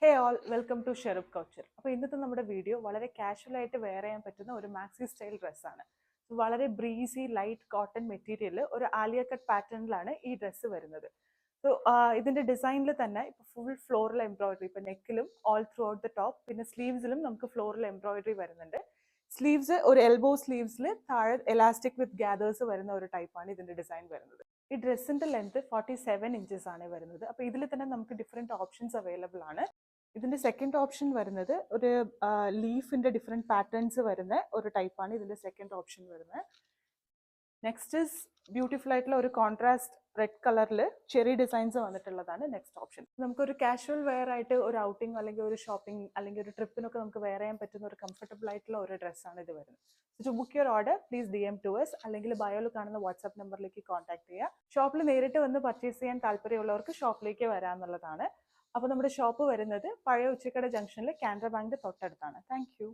Hey all welcome to ഷെറുപ്പ് culture. അപ്പോൾ ഇന്നത്തെ നമ്മുടെ വീഡിയോ വളരെ കാഷ്വൽ ആയിട്ട് വെയർ ചെയ്യാൻ പറ്റുന്ന ഒരു മാക്സി സ്റ്റൈൽ ഡ്രസ്സാണ്. വളരെ ബ്രീസി ലൈറ്റ് കോട്ടൺ മെറ്റീരിയൽ ഒരു ആലിയ കട്ട് പാറ്റേണിലാണ് ഈ ഡ്രസ്സ് വരുന്നത്. സോ ഇതിന്റെ ഡിസൈനിൽ തന്നെ ഇപ്പോൾ ഫുൾ ഫ്ലോറൽ എംബ്രോയിഡറി, ഇപ്പോൾ നെക്കിലും all throughout the top, പിന്നെ സ്ലീവ്സിലും നമുക്ക് ഫ്ലോറൽ എംബ്രോയിഡറി വരുന്നുണ്ട്. സ്ലീവ്സ് ഒരു എൽബോ സ്ലീവ്സിൽ താഴെ എലാസ്റ്റിക് വിത്ത് ഗ്യാദേഴ്സ് വരുന്ന ഒരു ടൈപ്പാണ് ഇതിന്റെ ഡിസൈൻ വരുന്നത്. ഈ ഡ്രസ്സിന്റെ ലെങ്ത് 47 ഇഞ്ചസ് ആണ് വരുന്നത്. അപ്പോൾ ഇതിൽ തന്നെ നമുക്ക് ഡിഫറെന്റ് ഓപ്ഷൻസ് അവൈലബിൾ ആണ്. ഇതിന്റെ സെക്കൻഡ് ഓപ്ഷൻ വരുന്നത് ഒരു ലീഫിന്റെ ഡിഫറെന്റ് പാറ്റേൺസ് വരുന്ന ഒരു ടൈപ്പാണ് ഇതിന്റെ സെക്കൻഡ് ഓപ്ഷൻ വരുന്നത്. നെക്സ്റ്റ് ഇസ് ബ്യൂട്ടിഫുൾ ആയിട്ടുള്ള ഒരു കോൺട്രാസ്റ്റ് റെഡ് കളറിൽ ചെറി ഡിസൈൻസ് വന്നിട്ടുള്ളതാണ് നെക്സ്റ്റ് ഓപ്ഷൻ. നമുക്കൊരു കാഷ്വൽ വെയർ ആയിട്ട് ഒരു ഔട്ടിംഗ് അല്ലെങ്കിൽ ഒരു ഷോപ്പിംഗ് അല്ലെങ്കിൽ ഒരു ട്രിപ്പിനൊക്കെ നമുക്ക് വെയർ ചെയ്യാൻ പറ്റുന്ന ഒരു കംഫർട്ടബിൾ ആയിട്ടുള്ള ഒരു ഡ്രസ്സാണ് ഇത് വരുന്നത്. To book your order please DM to us അല്ലെങ്കിൽ ബയോയിൽ കാണുന്ന വാട്സ്ആപ്പ് നമ്പറിലേക്ക് കോൺടാക്ട് ചെയ്യുക. ഷോപ്പിൽ നേരിട്ട് വന്ന് പർച്ചേസ് ചെയ്യാൻ താല്പര്യമുള്ളവർക്ക് ഷോപ്പിലേക്ക് വരാമെന്നുള്ളതാണ്. അപ്പോൾ നമ്മുടെ ഷോപ്പ് വരുന്നത് പഴയ ഉച്ചക്കട ജംഗ്ഷനിൽ കാനറ ബാങ്കിന്റെ തൊട്ടടുത്താണ്. Thank you.